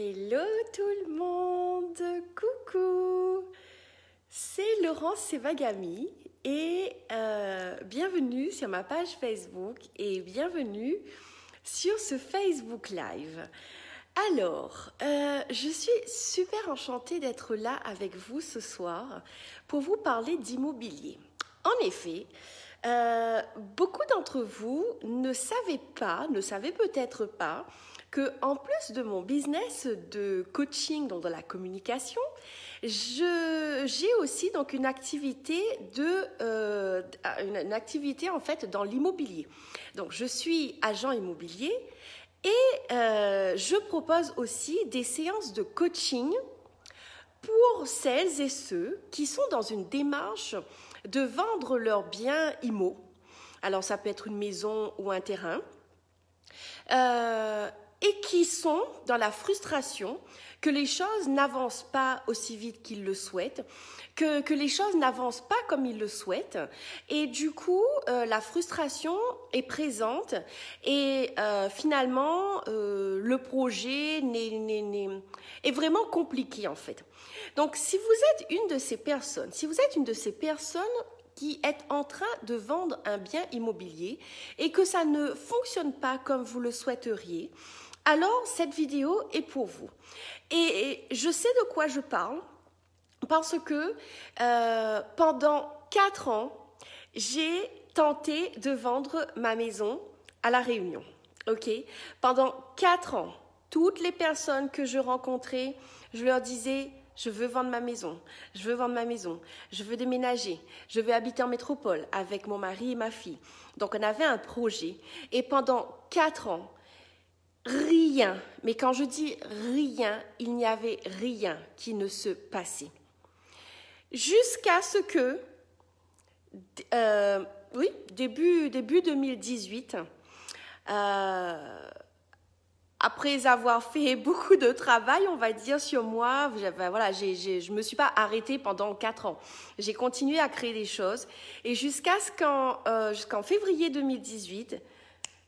Hello tout le monde, coucou, c'est Laurence Sevagami et bienvenue sur ma page Facebook et bienvenue sur ce Facebook Live. Alors, je suis super enchantée d'être là avec vous ce soir pour vous parler d'immobilier. En effet, beaucoup d'entre vous ne savaient peut-être pas que en plus de mon business de coaching dans la communication, j'ai aussi donc une activité en fait dans l'immobilier. Donc je suis agent immobilier et je propose aussi des séances de coaching pour celles et ceux qui sont dans une démarche de vendre leurs biens immo. Alors ça peut être une maison ou un terrain. Et qui sont dans la frustration que les choses n'avancent pas aussi vite qu'ils le souhaitent, que les choses n'avancent pas comme ils le souhaitent, et du coup, la frustration est présente, et finalement, le projet est vraiment compliqué en fait. Donc, si vous êtes une de ces personnes, qui êtes en train de vendre un bien immobilier et que ça ne fonctionne pas comme vous le souhaiteriez, alors cette vidéo est pour vous. Et je sais de quoi je parle parce que pendant 4 ans, j'ai tenté de vendre ma maison à La Réunion. Okay? Pendant 4 ans, toutes les personnes que je rencontrais, je leur disais: je veux vendre ma maison, je veux déménager, je veux habiter en métropole avec mon mari et ma fille. Donc on avait un projet et pendant 4 ans, rien, mais quand je dis rien, il n'y avait rien qui ne se passait. Jusqu'à ce que, début 2018, après avoir fait beaucoup de travail, on va dire, sur moi, je me suis pas arrêtée pendant 4 ans. J'ai continué à créer des choses et jusqu'en février 2018,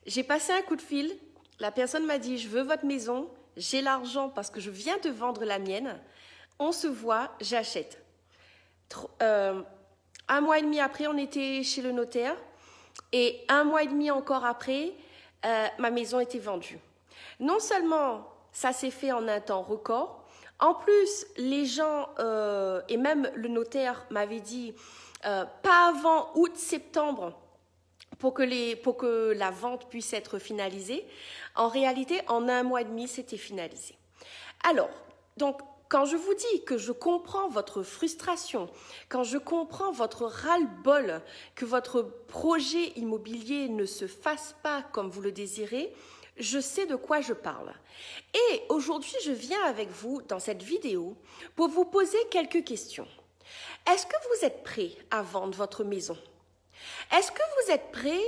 j'ai passé un coup de fil. La personne m'a dit: je veux votre maison, j'ai l'argent parce que je viens de vendre la mienne, on se voit, j'achète. 1 mois et demi après, on était chez le notaire et 1 mois et demi encore après, ma maison était vendue. Non seulement ça s'est fait en un temps record, en plus les gens et même le notaire m'avaient dit pas avant août-septembre pour que la vente puisse être finalisée. En réalité, en 1 mois et demi, c'était finalisé. Alors, donc, quand je vous dis que je comprends votre frustration, quand je comprends votre ras-le-bol, que votre projet immobilier ne se fasse pas comme vous le désirez, je sais de quoi je parle. Et aujourd'hui, je viens avec vous dans cette vidéo pour vous poser quelques questions. Est-ce que vous êtes prêt à vendre votre maison ? Est-ce que vous êtes prêt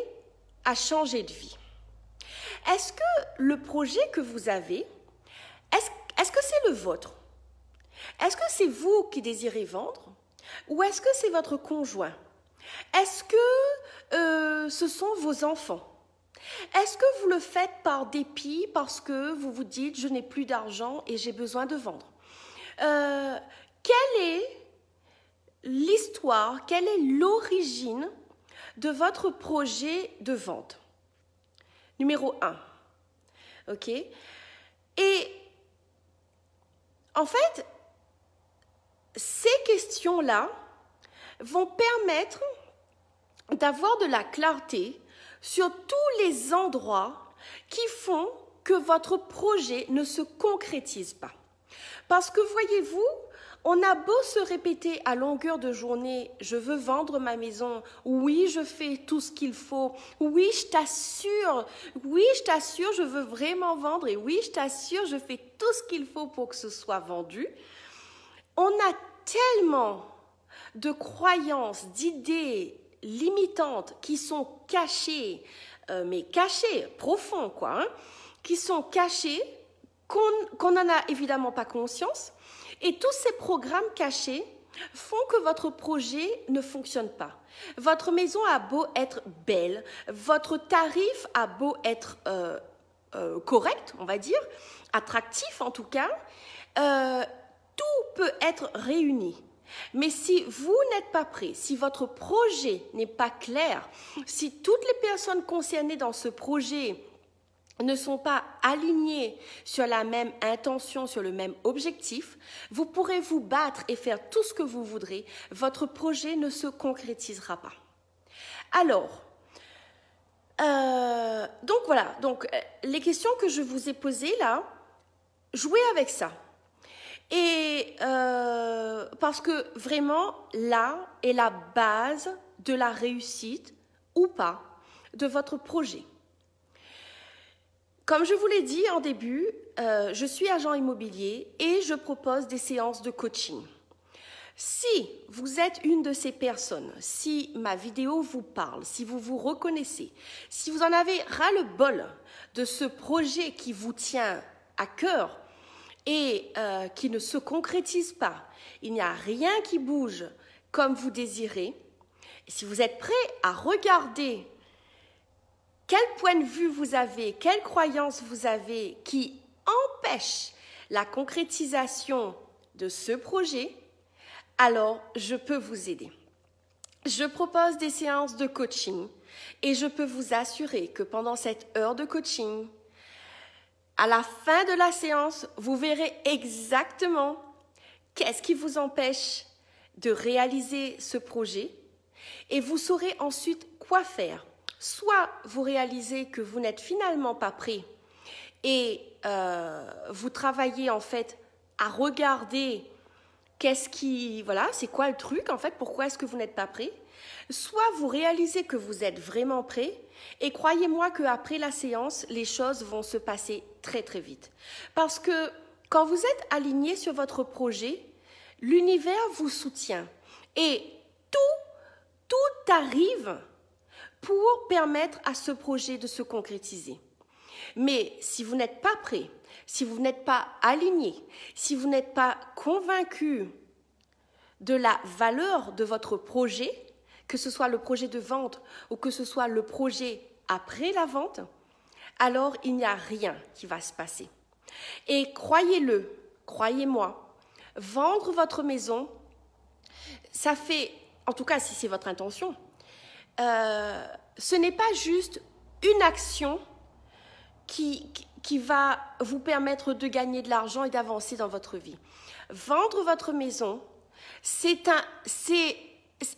à changer de vie? Est-ce que le projet que vous avez, est-ce que c'est le vôtre? Est-ce que c'est vous qui désirez vendre? Ou est-ce que c'est votre conjoint? Est-ce que ce sont vos enfants? Est-ce que vous le faites par dépit parce que vous vous dites: je n'ai plus d'argent et j'ai besoin de vendre? Quelle est l'histoire, quelle est l'origine de votre projet de vente? Numéro 1. OK? Et en fait, ces questions-là vont permettre d'avoir de la clarté sur tous les endroits qui font que votre projet ne se concrétise pas. Parce que voyez-vous, on a beau se répéter à longueur de journée: je veux vendre ma maison, oui, je fais tout ce qu'il faut, oui, je t'assure, je veux vraiment vendre, et oui, je t'assure, je fais tout ce qu'il faut pour que ce soit vendu. On a tellement de croyances, d'idées limitantes qui sont cachées, profonds, quoi, qui sont cachées, qu'on n'en a évidemment pas conscience. Et tous ces programmes cachés font que votre projet ne fonctionne pas. Votre maison a beau être belle, votre tarif a beau être correct, on va dire, attractif en tout cas, tout peut être réuni. Mais si vous n'êtes pas prêt, si votre projet n'est pas clair, si toutes les personnes concernées dans ce projet ne sont pas alignées sur la même intention, sur le même objectif, vous pourrez vous battre et faire tout ce que vous voudrez, votre projet ne se concrétisera pas. Alors, donc voilà, les questions que je vous ai posées là, jouez avec ça. Et parce que vraiment, là est la base de la réussite ou pas de votre projet. Comme je vous l'ai dit en début, je suis agent immobilier et je propose des séances de coaching. Si vous êtes une de ces personnes, si ma vidéo vous parle, si vous vous reconnaissez, si vous en avez ras-le-bol de ce projet qui vous tient à cœur et qui ne se concrétise pas, il n'y a rien qui bouge comme vous désirez, et si vous êtes prêt à regarder quel point de vue vous avez, quelles croyances vous avez qui empêchent la concrétisation de ce projet, alors je peux vous aider. Je propose des séances de coaching et je peux vous assurer que pendant cette heure de coaching, à la fin de la séance, vous verrez exactement qu'est-ce qui vous empêche de réaliser ce projet et vous saurez ensuite quoi faire. Soit vous réalisez que vous n'êtes finalement pas prêt et vous travaillez en fait à regarder c'est quoi le truc en fait, pourquoi est-ce que vous n'êtes pas prêt? Soit vous réalisez que vous êtes vraiment prêt et croyez-moi qu'après la séance, les choses vont se passer très très vite. Parce que quand vous êtes aligné sur votre projet, l'univers vous soutient et tout arrive pour permettre à ce projet de se concrétiser. Mais si vous n'êtes pas prêt, si vous n'êtes pas aligné, si vous n'êtes pas convaincu de la valeur de votre projet, que ce soit le projet de vente ou que ce soit le projet après la vente, alors il n'y a rien qui va se passer. Et croyez-le, croyez-moi, vendre votre maison, ça fait, en tout cas si c'est votre intention, ce n'est pas juste une action qui va vous permettre de gagner de l'argent et d'avancer dans votre vie. Vendre votre maison,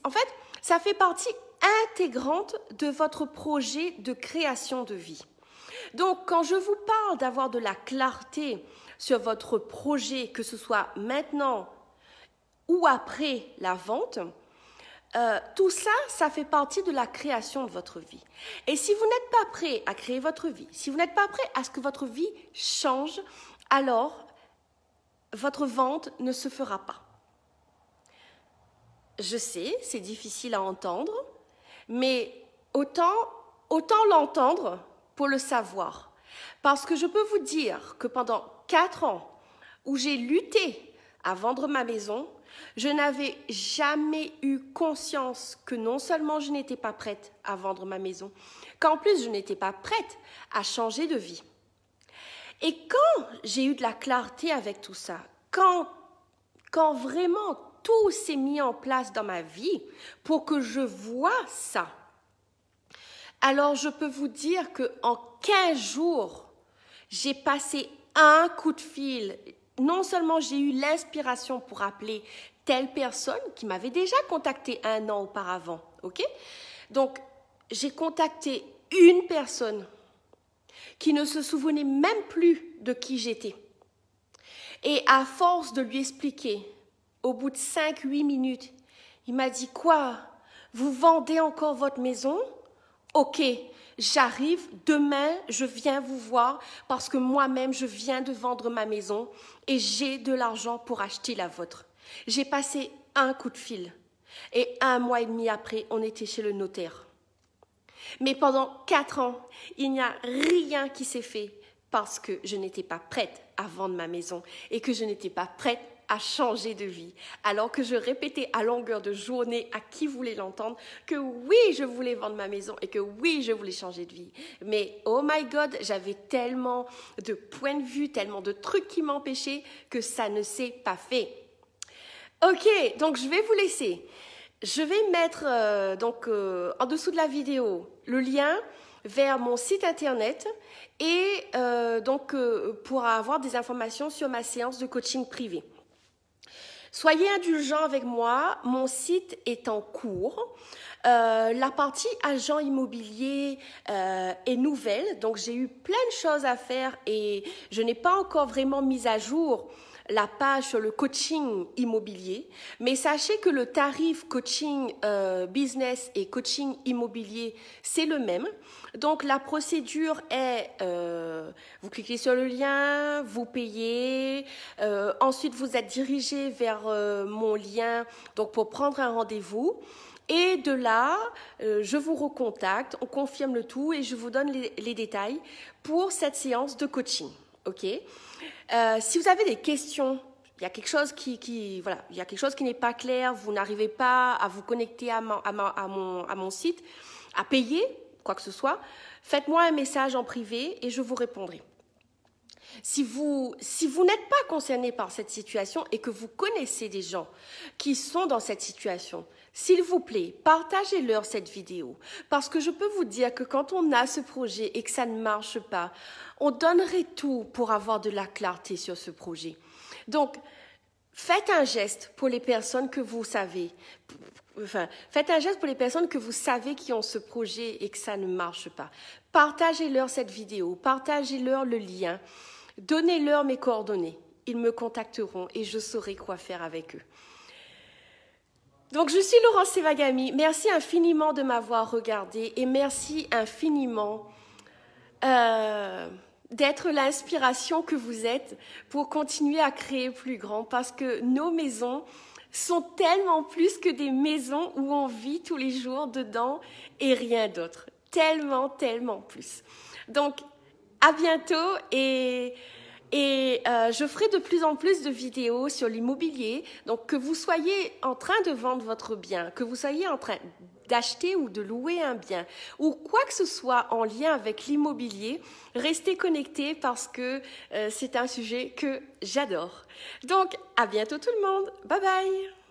en fait, ça fait partie intégrante de votre projet de création de vie. Donc, quand je vous parle d'avoir de la clarté sur votre projet, que ce soit maintenant ou après la vente, tout ça, ça fait partie de la création de votre vie. Et si vous n'êtes pas prêt à créer votre vie, si vous n'êtes pas prêt à ce que votre vie change, alors votre vente ne se fera pas. Je sais, c'est difficile à entendre, mais autant l'entendre pour le savoir. Parce que je peux vous dire que pendant 4 ans où j'ai lutté à vendre ma maison, je n'avais jamais eu conscience que non seulement je n'étais pas prête à vendre ma maison, qu'en plus je n'étais pas prête à changer de vie. Et quand j'ai eu de la clarté avec tout ça, quand vraiment tout s'est mis en place dans ma vie pour que je voie ça, alors je peux vous dire qu'en 15 jours, j'ai passé un coup de fil. Non seulement j'ai eu l'inspiration pour appeler telle personne qui m'avait déjà contacté 1 an auparavant, ok? Donc, j'ai contacté une personne qui ne se souvenait même plus de qui j'étais. Et à force de lui expliquer, au bout de 5-8 minutes, il m'a dit « Quoi? Vous vendez encore votre maison? Ok, j'arrive, demain, je viens vous voir parce que moi-même, je viens de vendre ma maison et j'ai de l'argent pour acheter la vôtre. » J'ai passé un coup de fil et 1 mois et demi après, on était chez le notaire. Mais pendant 4 ans, il n'y a rien qui s'est fait parce que je n'étais pas prête à vendre ma maison et que je n'étais pas prête à changer de vie. Alors que je répétais à longueur de journée à qui voulait l'entendre que oui, je voulais vendre ma maison et que oui, je voulais changer de vie. Mais oh my God, j'avais tellement de points de vue, tellement de trucs qui m'empêchaient que ça ne s'est pas fait. Ok, donc je vais vous laisser. Je vais mettre en dessous de la vidéo le lien vers mon site internet et pour avoir des informations sur ma séance de coaching privé. Soyez indulgents avec moi, mon site est en cours. La partie agent immobilier est nouvelle, donc j'ai eu plein de choses à faire et je n'ai pas encore vraiment mis à jour la page sur le coaching immobilier, mais sachez que le tarif coaching business et coaching immobilier, c'est le même. Donc la procédure est, vous cliquez sur le lien, vous payez, ensuite vous êtes dirigé vers mon lien donc pour prendre un rendez-vous. Et de là, je vous recontacte, on confirme le tout et je vous donne les détails pour cette séance de coaching. Ok. Si vous avez des questions, il y a quelque chose il y a quelque chose qui n'est pas clair, vous n'arrivez pas à vous connecter à mon site, à payer, quoi que ce soit, faites-moi un message en privé et je vous répondrai. Si vous n'êtes pas concerné par cette situation et que vous connaissez des gens qui sont dans cette situation, s'il vous plaît, partagez-leur cette vidéo. Parce que je peux vous dire que quand on a ce projet et que ça ne marche pas, on donnerait tout pour avoir de la clarté sur ce projet. Donc, faites un geste pour les personnes que vous savez. Faites un geste pour les personnes que vous savez qui ont ce projet et que ça ne marche pas. Partagez-leur cette vidéo, partagez-leur le lien, donnez-leur mes coordonnées. Ils me contacteront et je saurai quoi faire avec eux. Donc, je suis Laurence Sevagami. Merci infiniment de m'avoir regardé et merci infiniment d'être l'inspiration que vous êtes pour continuer à créer plus grand parce que nos maisons sont tellement plus que des maisons où on vit tous les jours dedans et rien d'autre. Tellement, tellement plus. Donc, à bientôt et je ferai de plus en plus de vidéos sur l'immobilier. Donc, que vous soyez en train de vendre votre bien, que vous soyez en train d'acheter ou de louer un bien, ou quoi que ce soit en lien avec l'immobilier, restez connectés parce que c'est un sujet que j'adore. Donc, à bientôt tout le monde. Bye bye.